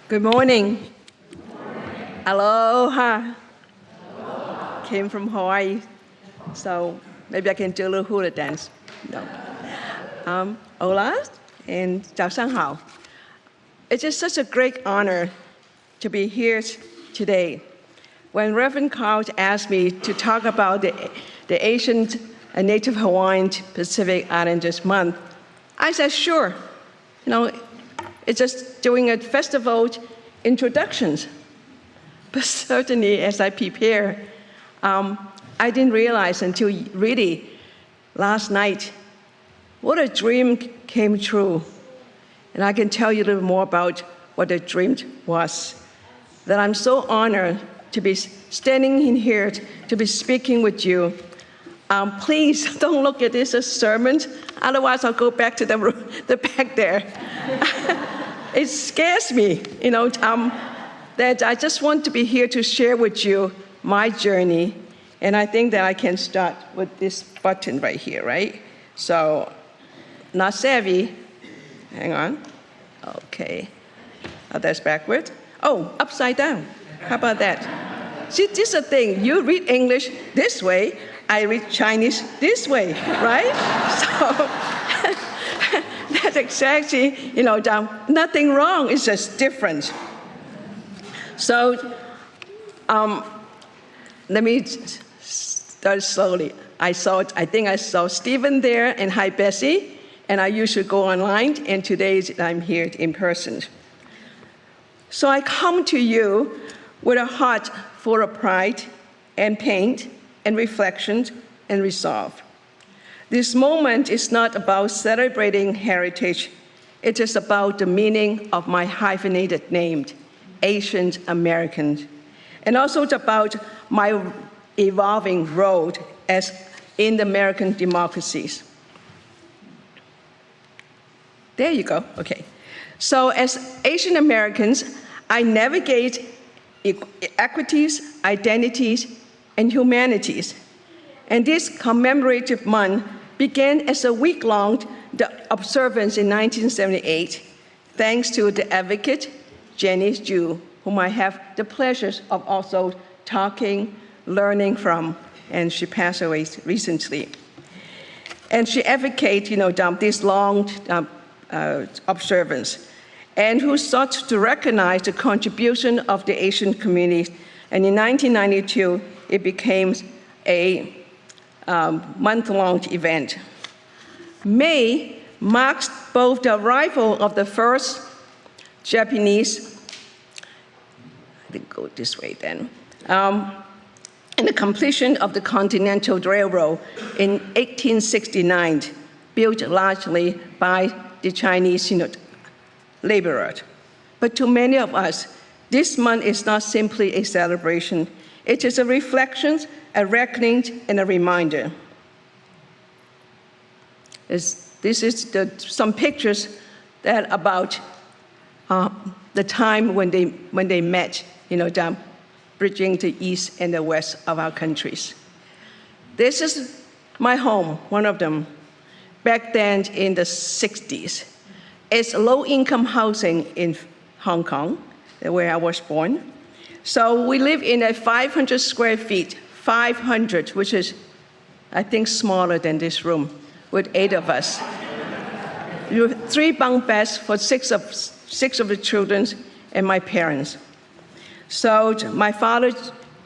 Good morning. Aloha. Came from Hawaii, so maybe I can do a little hula dance. No. Hola and 早上好. It's just such a great honor to be here today. When Reverend Carl asked me to talk about the Asian and Native Hawaiian Pacific Islanders Month, I said, sure. It's just doing a festival introductions. But certainly, as I prepare, I didn't realize until really last night what a dream came true. And I can tell you a little more about what the dream was. That I'm so honored to be standing in here, to be speaking with you. Please don't look at this as a sermon, otherwise I'll go back to the back there. It scares me, that I just want to be here to share with you my journey. And I think that I can start with this button right here, right? So, not savvy. Hang on. Okay. Oh, that's backward. Oh, upside down. How about that? See, this is the thing. You read English this way, I read Chinese this way, right? So, that's exactly, nothing wrong, it's just different. So, let me start slowly. I think I saw Stephen there, and hi, Bessie, and I usually go online, and today I'm here in person. So I come to you with a heart full of pride and pain and reflection and resolve. This moment is not about celebrating heritage. It is about the meaning of my hyphenated name, Asian American. And also it's about my evolving role as in the American democracies. There you go, okay. So as Asian Americans, I navigate equities, identities, and humanities. And this commemorative month began as a week-long observance in 1978, thanks to the advocate, Janice Ju, whom I have the pleasure of also talking, learning from, and she passed away recently. And she advocates, this long observance, and who sought to recognize the contribution of the Asian community. And in 1992, it became a month-long event. May marks both the arrival of the first Japanese, I think go this way then, and the completion of the Continental Railroad in 1869, built largely by the Chinese laborers. But to many of us, this month is not simply a celebration. It is a reflection, a reckoning, and a reminder. This is some pictures that about the time when they met, bridging the east and the west of our countries. This is my home, one of them, back then in the 60s. It's low-income housing in Hong Kong, where I was born. So we live in a 500 square feet, 500, which is, I think, smaller than this room, with 8 of us. 3 bunk beds for 6 of the children and my parents. So my father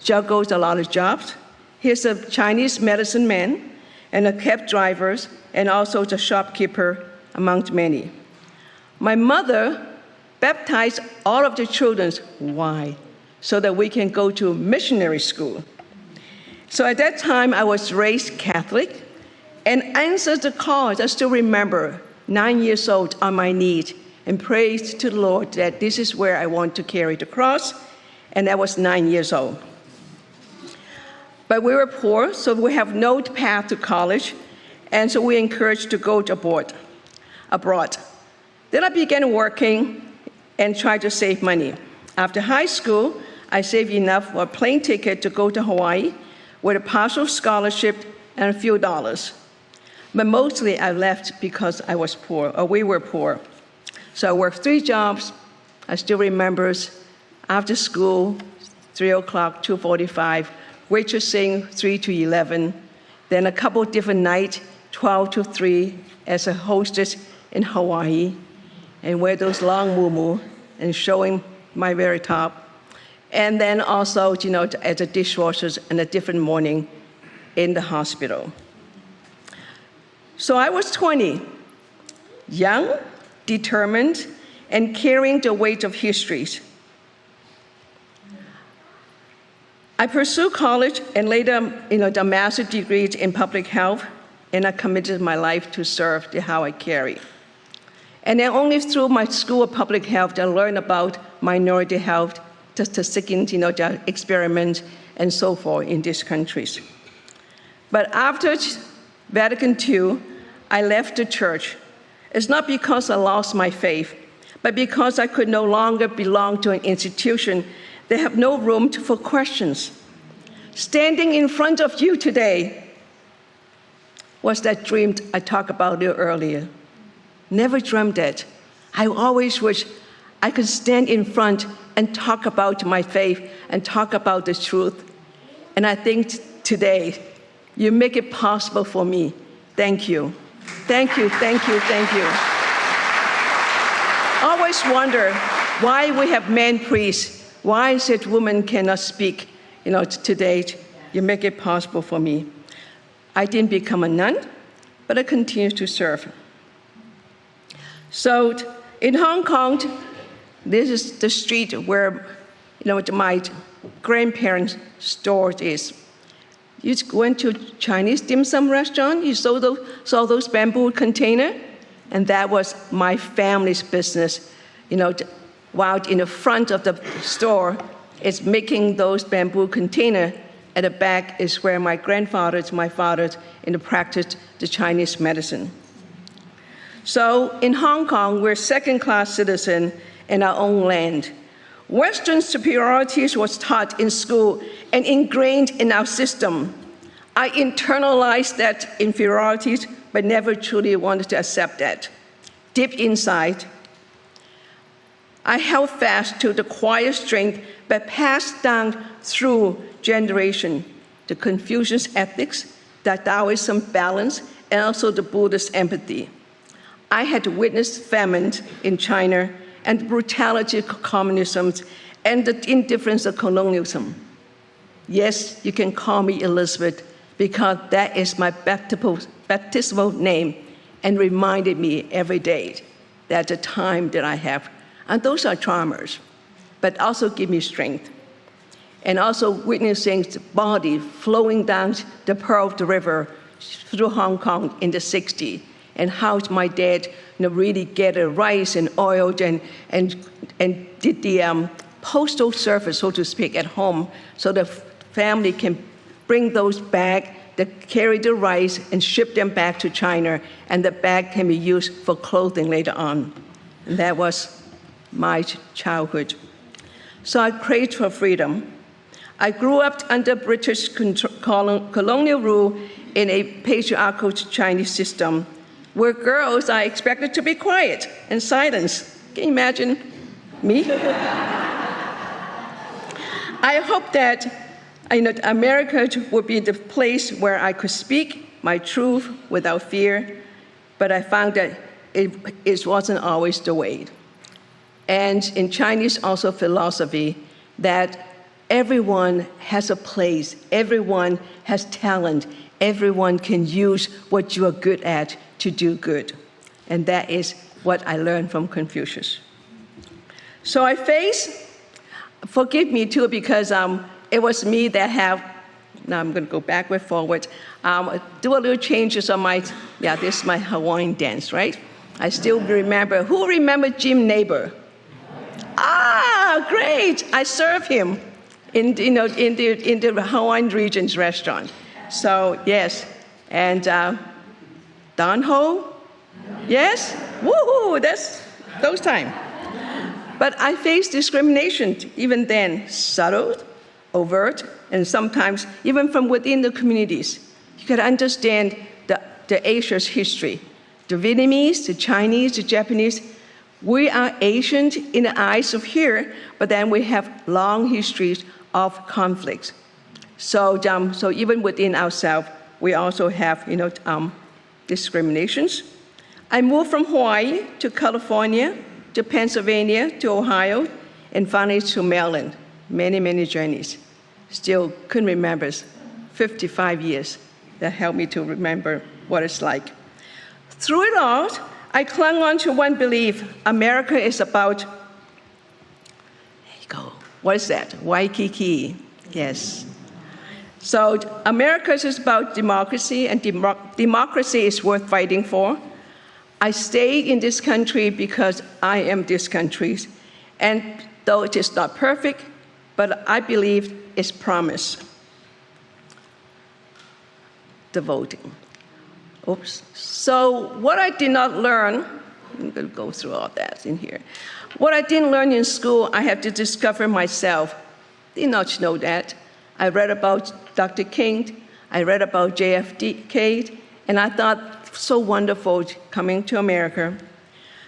juggles a lot of jobs. He's a Chinese medicine man and a cab driver, and also the shopkeeper, among many. My mother baptized all of the children. Why? So that we can go to missionary school. So at that time, I was raised Catholic and answered the call. I still remember, 9 years old on my knees, and prayed to the Lord that this is where I want to carry the cross, and I was 9 years old. But we were poor, so we have no path to college, and so we encouraged to go abroad. Then I began working and tried to save money. After high school, I saved enough for a plane ticket to go to Hawaii with a partial scholarship and a few dollars. But mostly I left because I was poor, or we were poor. So I worked 3 jobs, I still remember after school, 3 o'clock, 2:45, waitressing 3 to 11, then a couple different nights, 12 to 3, as a hostess in Hawaii, and wear those long muumuu and showing my very top. And then also, as a dishwasher in a different morning in the hospital. So I was 20, young, determined, and carrying the weight of histories. I pursued college and later, the master's degrees in public health, and I committed my life to serve the how I carry. And then only through my school of public health, I learned about minority health, statistics, the experiments, and so forth in these countries. But after Vatican II, I left the church. It's not because I lost my faith, but because I could no longer belong to an institution that have no room for questions. Standing in front of you today was that dream I talked about earlier. Never dreamed that. I always wish I could stand in front and talk about my faith and talk about the truth. And I think today, you make it possible for me. Thank you. Thank you, thank you, thank you. Always wonder why we have men priests. Why is it women cannot speak? Today, you make it possible for me. I didn't become a nun, but I continue to serve. So in Hong Kong, this is the street where my grandparents' store is. You went to Chinese dim sum restaurant, you saw those bamboo containers, and that was my family's business. While in the front of the store, it's making those bamboo containers. At the back is where my father, practiced the Chinese medicine. So in Hong Kong, we're second-class citizens in our own land. Western superiorities was taught in school and ingrained in our system. I internalized that inferiorities, but never truly wanted to accept that. Deep inside, I held fast to the quiet strength that passed down through generation, the Confucius ethics, the Taoism balance, and also the Buddhist empathy. I had witnessed famine in China and the brutality of communism and the indifference of colonialism. Yes, you can call me Elizabeth because that is my baptismal name and reminded me every day that the time that I have. And those are traumas, but also give me strength. And also witnessing the body flowing down the Pearl River through Hong Kong in the 60s, and how my dad really gathered rice and oil and did the postal service, so to speak, at home, so the family can bring those bags that carry the rice and ship them back to China, and the bag can be used for clothing later on. And that was my childhood. So I craved for freedom. I grew up under British colonial rule in a patriarchal Chinese system, where girls are expected to be quiet and silent. Can you imagine me? I hope that America would be the place where I could speak my truth without fear, but I found that it wasn't always the way. And in Chinese also philosophy, that everyone has a place, everyone has talent, everyone can use what you are good at to do good. And that is what I learned from Confucius. So I forgive me too, because it was me that now I'm going to go backward, forward, do a little changes on this is my Hawaiian dance, right? I still remember. Who remember Jim Neighbor? Ah, great! I served him in the Hawaiian region's restaurant. So yes, and Don Ho, yes, woohoo! That's those time. But I faced discrimination even then, subtle, overt, and sometimes even from within the communities. You could understand the Asia's history. The Vietnamese, the Chinese, the Japanese, We are Asian in the eyes of here, but then we have long histories of conflicts. So even within ourselves, we also have discriminations. I moved from Hawaii to California, to Pennsylvania, to Ohio, and finally to Maryland. Many, many journeys. Still couldn't remember. 55 years that helped me to remember what it's like. Through it all, I clung on to one belief: America is about, there you go, what is that? Waikiki, yes. So America is about democracy, and democracy is worth fighting for. I stayed in this country because I am this country's, and though it is not perfect, but I believe it's promise. The voting. Oops. So what I did not learn, I'm going to go through all that in here. What I didn't learn in school, I had to discover myself. Did not know that. I read about Dr. King, I read about JFK, and I thought, so wonderful coming to America.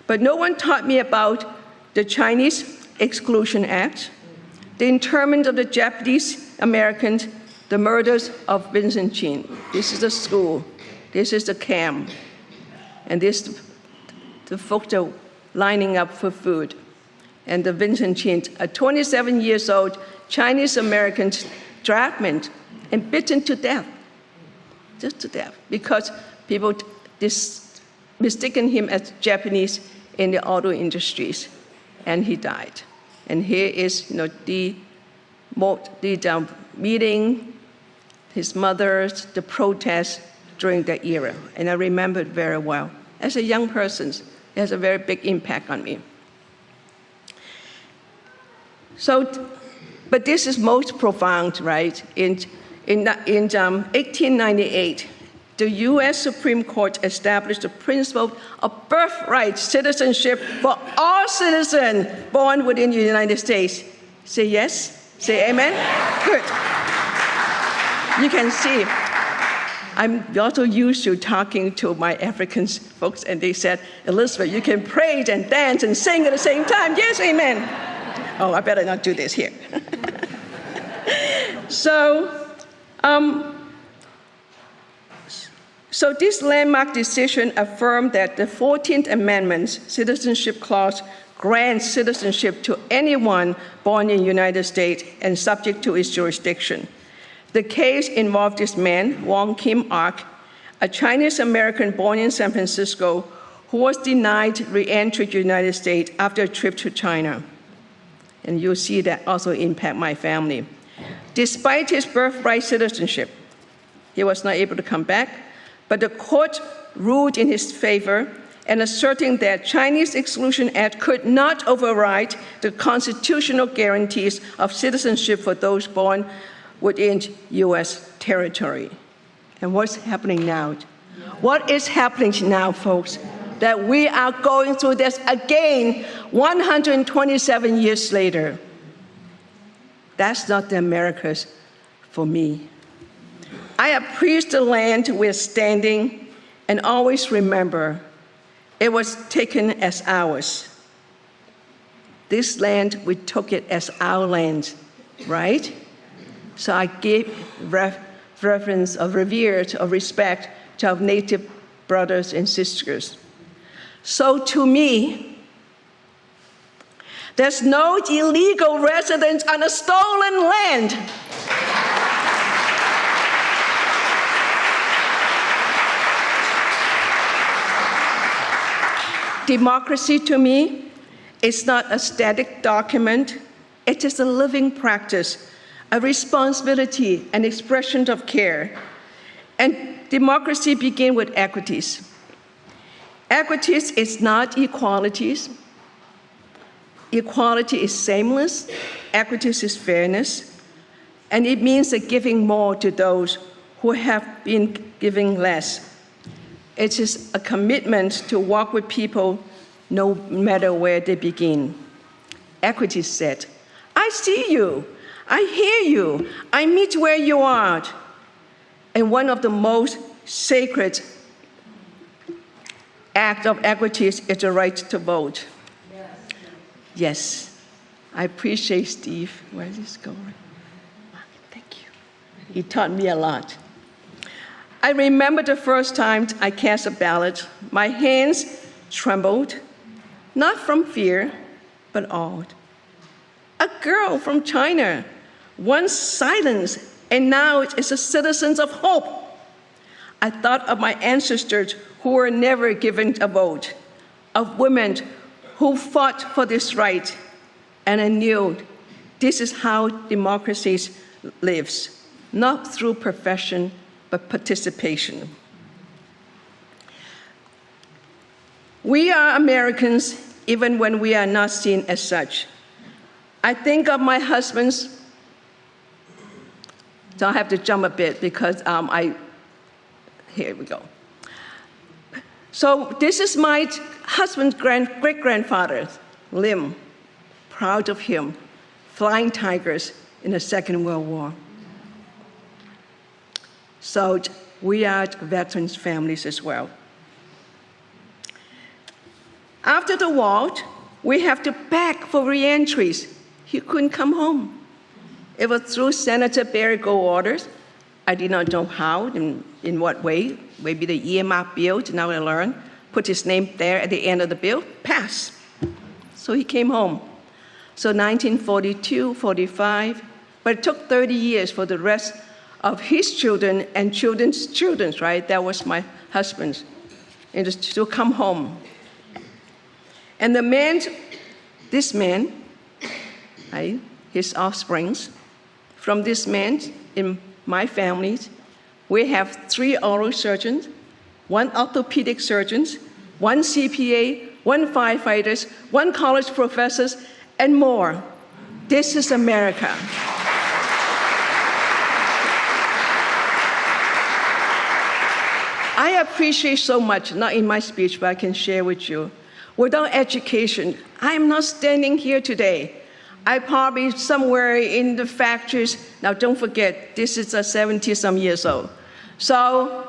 But no one taught me about the Chinese Exclusion Act, the internment of the Japanese Americans, the murders of Vincent Chin. This is the school. This is the camp. And this, the folks are lining up for food. And the Vincent Chin, a 27 years old Chinese American draftsman, and bitten to death, just to death, because people mistaken him as Japanese in the auto industries, and he died. And here is the meeting, his mother, the protest during that era, and I remember it very well. As a young person, it has a very big impact on me. So, but this is most profound, right? In 1898, the US Supreme Court established the principle of birthright citizenship for all citizens born within the United States. Say yes? Say amen? Good. You can see, I'm also used to talking to my African folks, and they said, Elizabeth, you can praise and dance and sing at the same time. Yes, amen. Oh, I better not do this here. So this landmark decision affirmed that the 14th Amendment's Citizenship Clause grants citizenship to anyone born in the United States and subject to its jurisdiction. The case involved this man, Wong Kim Ark, a Chinese American born in San Francisco, who was denied re-entry to the United States after a trip to China. And you'll see that also impact my family. Despite his birthright citizenship, he was not able to come back, but the court ruled in his favor and asserting that Chinese Exclusion Act could not override the constitutional guarantees of citizenship for those born within U.S. territory. And what's happening now? What is happening now, folks? That we are going through this again 127 years later. That's not the Americas for me. I appreciate the land we're standing and always remember it was taken as ours. This land, we took it as our land, right? So I give reverence of revere, of respect to our native brothers and sisters. So to me, there's no illegal residence on a stolen land. Democracy to me is not a static document. It is a living practice, a responsibility, an expression of care. And democracy begins with equities. Equities is not equalities. Equality is sameness. Equities is fairness. And it means that giving more to those who have been giving less. It is a commitment to walk with people no matter where they begin. Equity said, I see you, I hear you, I meet where you are. And one of the most sacred acts of equity is the right to vote. Yes, I appreciate Steve. Where is this going? Thank you. He taught me a lot. I remember the first time I cast a ballot, my hands trembled, not from fear, but awed. A girl from China, once silenced, and now is a citizen of hope. I thought of my ancestors who were never given a vote, of women who fought for this right, and I knew this is how democracy lives, not through profession, but participation. We are Americans, even when we are not seen as such. I think of my husband's, so I have to jump a bit because here we go. So this is my husband's great-grandfather, Lim, proud of him, flying tigers in the Second World War. So we are veterans' families as well. After the war, we have to beg for reentries. He couldn't come home. It was through Senator Barry Goldwater's. I did not know how, in what way. Maybe the earmark bill, now I learned, put his name there at the end of the bill, pass. So he came home. So 1942, 45, but it took 30 years for the rest of his children and children's children, right? That was my husband's, and to come home. And the man, this man, right, his offsprings, from this man in my family, we have 3 oral surgeons, 1 orthopedic surgeon, 1 CPA, 1 firefighters, 1 college professors, and more. This is America. I appreciate so much, not in my speech, but I can share with you. Without education, I am not standing here today. I probably somewhere in the factories. Now, don't forget, this is a 70-some years old. So,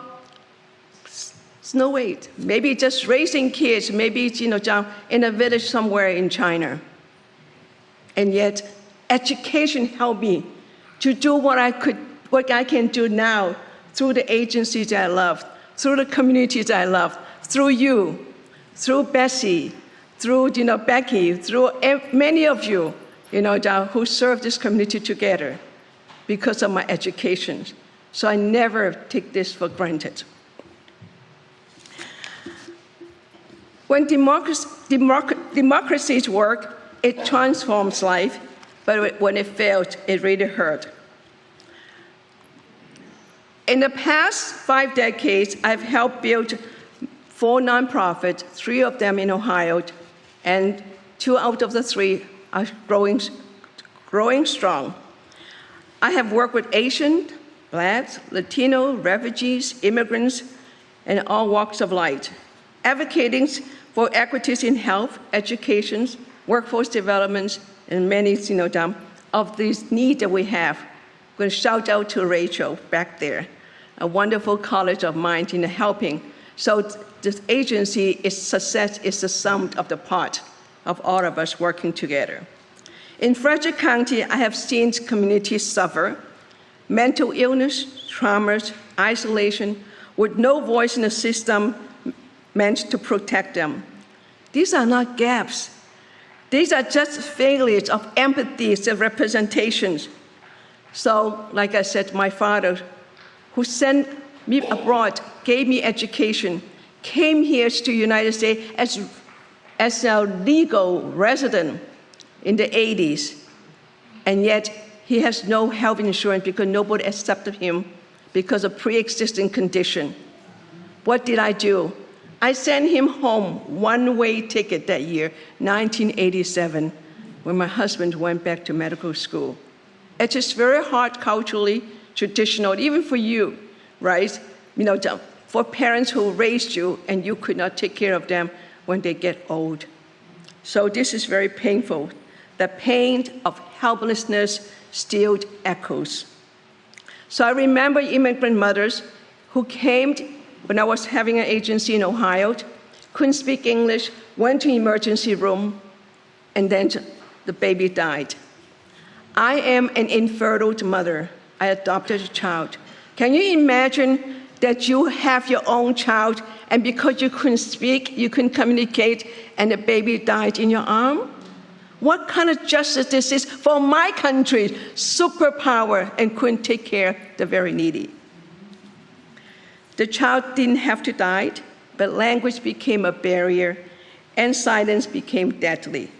it's no wait. Maybe just raising kids, maybe it's, in a village somewhere in China. And yet, education helped me to do what I can do now through the agencies that I love, through the communities that I love, through you, through Bessie, through Becky, through many of you, who serve this community together because of my education. So I never take this for granted. When democracies work, it transforms life, but when it fails, it really hurt. In the past 5 decades, I've helped build 4 nonprofits, 3 of them in Ohio, and 2 out of the 3 are growing strong. I have worked with Asian, Blacks, Latino, refugees, immigrants, and all walks of life, advocating for equities in health, education, workforce development, and many of these needs that we have. I'm going to shout out to Rachel back there, a wonderful colleague of mine in helping. So this agency, its success is the sum of the part of all of us working together. In Frederick County, I have seen communities suffer mental illness, traumas, isolation, with no voice in the system meant to protect them. These are not gaps. These are just failures of empathies and representations. So, like I said, my father, who sent me abroad, gave me education, came here to the United States as a legal resident in the 80s, and yet he has no health insurance because nobody accepted him because of pre-existing condition. What did I do? I sent him home, one-way ticket that year, 1987, when my husband went back to medical school. It is very hard culturally, traditional, even for you, right? For parents who raised you and you could not take care of them when they get old. So this is very painful. The pain of helplessness still echoes. So I remember immigrant mothers who came when I was having an agency in Ohio, couldn't speak English, went to emergency room, and then the baby died. I am an infertile mother. I adopted a child. Can you imagine that you have your own child, and because you couldn't speak, you couldn't communicate, and the baby died in your arm? What kind of justice this is for my country, superpower, and couldn't take care of the very needy? The child didn't have to die, but language became a barrier, and silence became deadly.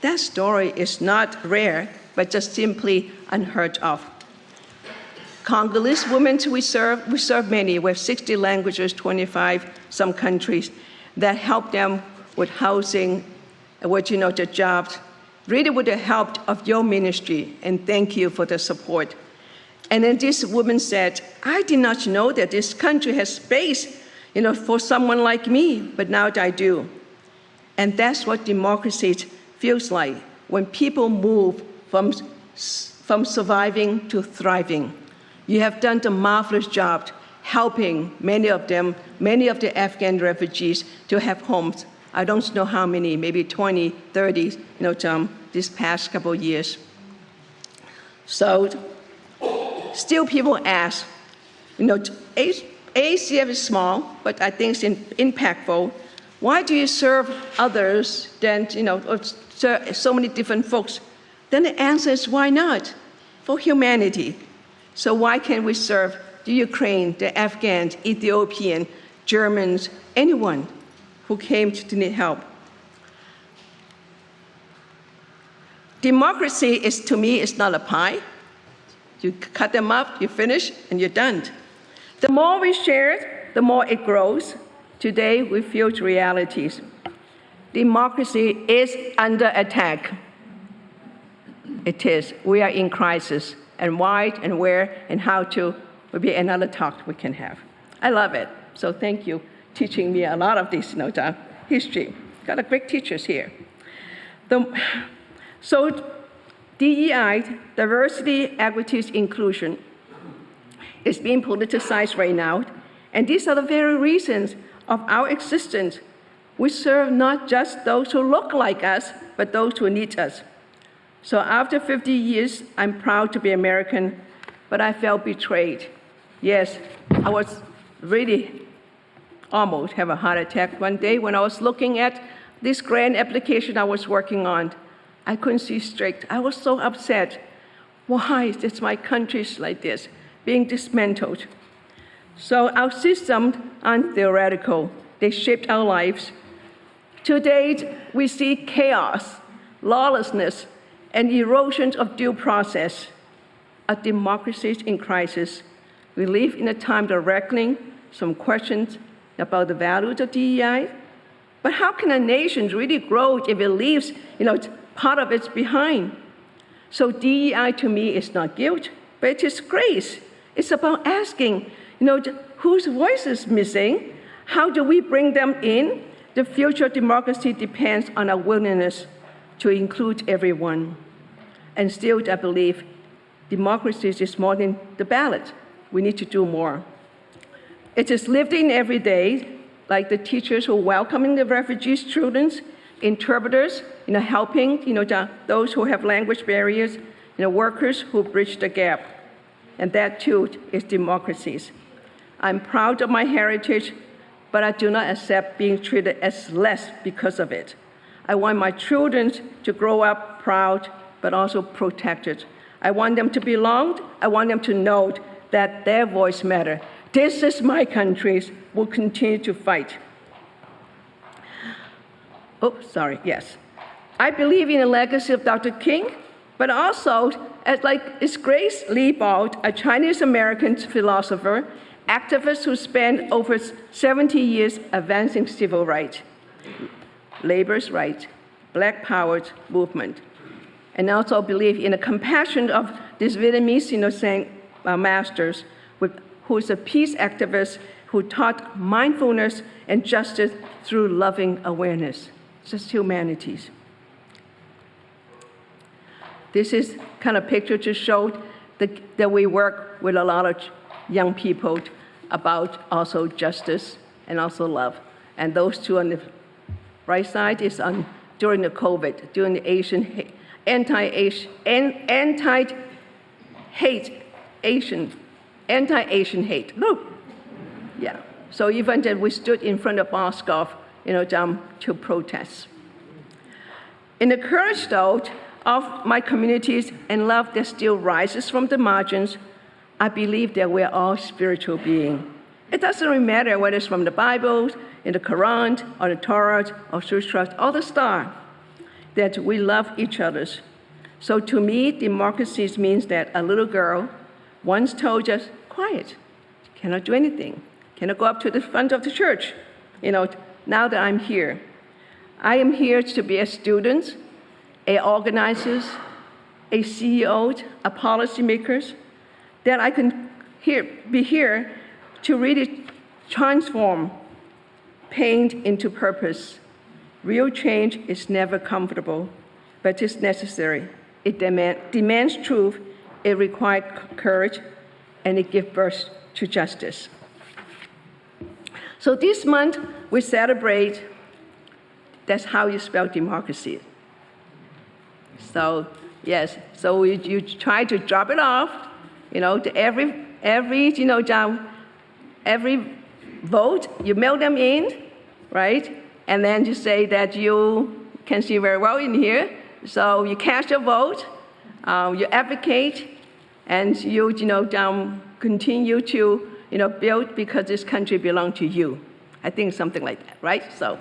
That story is not rare, but just simply unheard of. Congolese women we serve many. We have 60 languages, 25 some countries that help them with housing, with the jobs, really with the help of your ministry, and thank you for the support. And then this woman said, I did not know that this country has space, for someone like me, but now I do. And that's what democracy feels like, when people move from surviving to thriving. You have done a marvelous job helping many of the Afghan refugees to have homes. I don't know how many, maybe 20, 30, this past couple of years. So still people ask, ACF is small, but I think it's impactful. Why do you serve others than, so many different folks? Then the answer is, why not? For humanity. So why can't we serve the Ukraine, the Afghans, Ethiopian, Germans, anyone who came to need help? Democracy is, to me, is not a pie. You cut them up, you finish, and you're done. The more we share it, the more it grows. Today, we feel realities. Democracy is under attack. It is. We are in crisis. And why and where and how to will be another talk we can have. I love it. So thank you teaching me a lot of this history. Got a great teachers here. So DEI, diversity, equity, inclusion, is being politicized right now. And these are the very reasons of our existence. We serve not just those who look like us, but those who need us. So after 50 years, I'm proud to be American, but I felt betrayed. Yes, I was really almost have a heart attack one day when I was looking at this grant application I was working on. I couldn't see straight. I was so upset. Why is my country like this, being dismantled? So our systems aren't theoretical. They shaped our lives. To date, we see chaos, lawlessness, and erosion of due process. A democracy in crisis. We live in a time of reckoning, some questions about the values of DEI. But how can a nation really grow if it leaves part of its behind? So DEI to me is not guilt, but it is grace. It's about asking, whose voice is missing? How do we bring them in? The future of democracy depends on our willingness to include everyone. And still, I believe democracy is more than the ballot. We need to do more. It is lived in every day, like the teachers who are welcoming the refugee students, interpreters, helping those who have language barriers, workers who bridge the gap. And that too is democracies. I'm proud of my heritage, but I do not accept being treated as less because of it. I want my children to grow up proud, but also protected. I want them to belong. I want them to know that their voice matters. This is my country. We'll continue to fight. Yes. I believe in the legacy of Dr. King, but also, it's Grace Liebold, a Chinese-American philosopher, activist who spent over 70 years advancing civil rights, labor's rights, Black Power movement, and also believe in the compassion of this Vietnamese masters, who is a peace activist who taught mindfulness and justice through loving awareness, just humanities. This is kind of picture to show that we work with a lot of young people about also justice and also love. And those two on the right side is on during the COVID, during the anti-Asian hate. Look, yeah. So even then, we stood in front of Moscow, to protest. In the courage, though, of my communities and love that still rises from the margins, I believe that we're all spiritual beings. It doesn't really matter whether it's from the Bible, in the Quran, or the Torah, or Sutras, or the Star, that we love each other. So to me, democracy means that a little girl once told us, quiet, cannot do anything, cannot go up to the front of the church. Now that I'm here, I am here to be a student, a organizer, a CEO, a policymaker, that I can be here to really transform pain into purpose. Real change is never comfortable, but it's necessary. It demands truth, it requires courage, and it gives birth to justice. So this month, we celebrate, that's how you spell democracy. So, yes, so you try to drop it off, to every vote, you mail them in, right? And then you say that you can see very well in here. So you cast your vote, you advocate, and you continue to build because this country belongs to you. I think something like that, right? So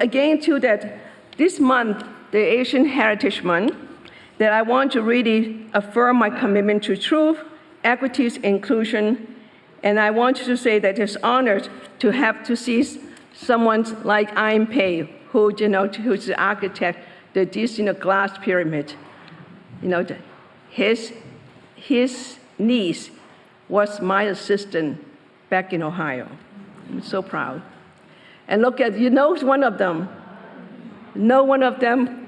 again, too, that this month, the Asian Heritage Month, that I want to really affirm my commitment to truth, equity, inclusion, and I want to say that it's honored to have to see someone like Ayn Pei, who's the architect of this glass pyramid. His niece was my assistant back in Ohio. I'm so proud. And look at, one of them. One of them.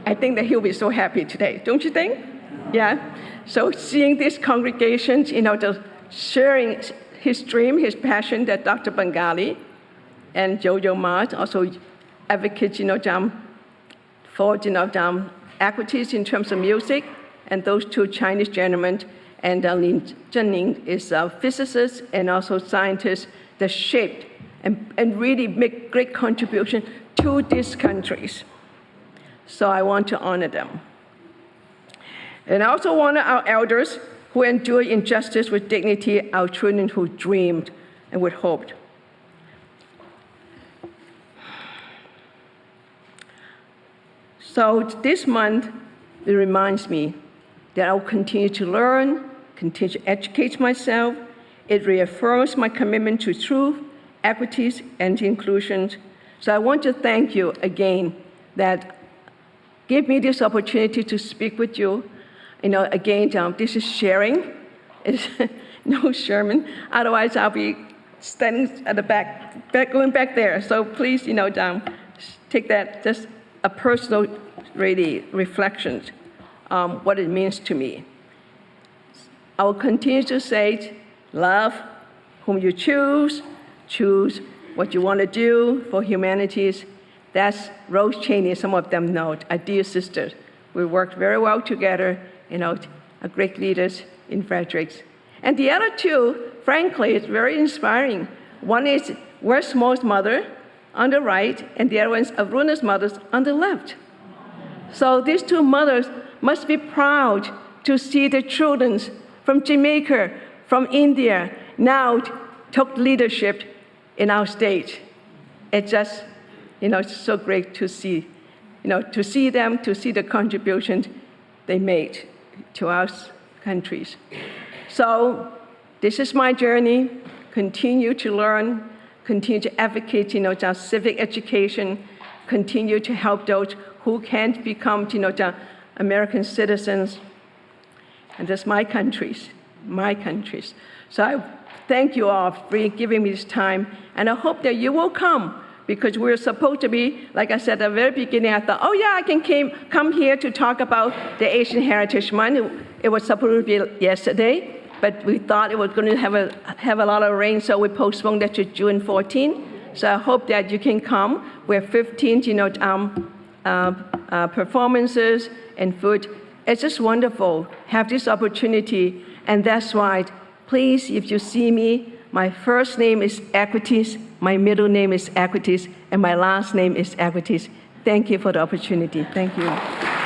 I think that he'll be so happy today, don't you think? Yeah. So seeing this congregation, sharing his dream, his passion, that Dr. Bengali and Jojo Ma also advocate, for, equities in terms of music, and those two Chinese gentlemen, and Lin Zhenning is a physicist and also scientist that shaped and really make great contribution to these countries. So I want to honor them. And I also honor our elders who endured injustice with dignity, our children who dreamed and with hope. So this month, it reminds me that I will continue to learn, continue to educate myself. It reaffirms my commitment to truth, equities, and inclusion. So I want to thank you again that give me this opportunity to speak with you. Again, this is sharing. It's no sermon. Otherwise, I'll be standing at the back going back there. So please, take that, just a personal, really, reflection what it means to me. I will continue to say, love whom you choose what you want to do for humanities. That's Rose Cheney, some of them know, a dear sister. We worked very well together, a great leaders in Frederick. And the other two, frankly, is very inspiring. One is Wes Moore's mother on the right, and the other one is Aruna's mother on the left. So these two mothers must be proud to see the children from Jamaica, from India, now took leadership in our state. It's just, it's so great to see, to see them, to see the contributions they made to our countries. So this is my journey, continue to learn, continue to advocate, just civic education, continue to help those who can't become, American citizens. And that's my countries. So I thank you all for giving me this time, and I hope that you will come, because we're supposed to be, like I said at the very beginning, I thought, oh yeah, I can come here to talk about the Asian Heritage Month. It was supposed to be yesterday, but we thought it was going to have a lot of rain, so we postponed that to June 14. So I hope that you can come. We have 15, performances and food. It's just wonderful. Have this opportunity, and that's why, please, if you see me, my first name is Equities, my middle name is Equities, and my last name is Equities. Thank you for the opportunity. Thank you.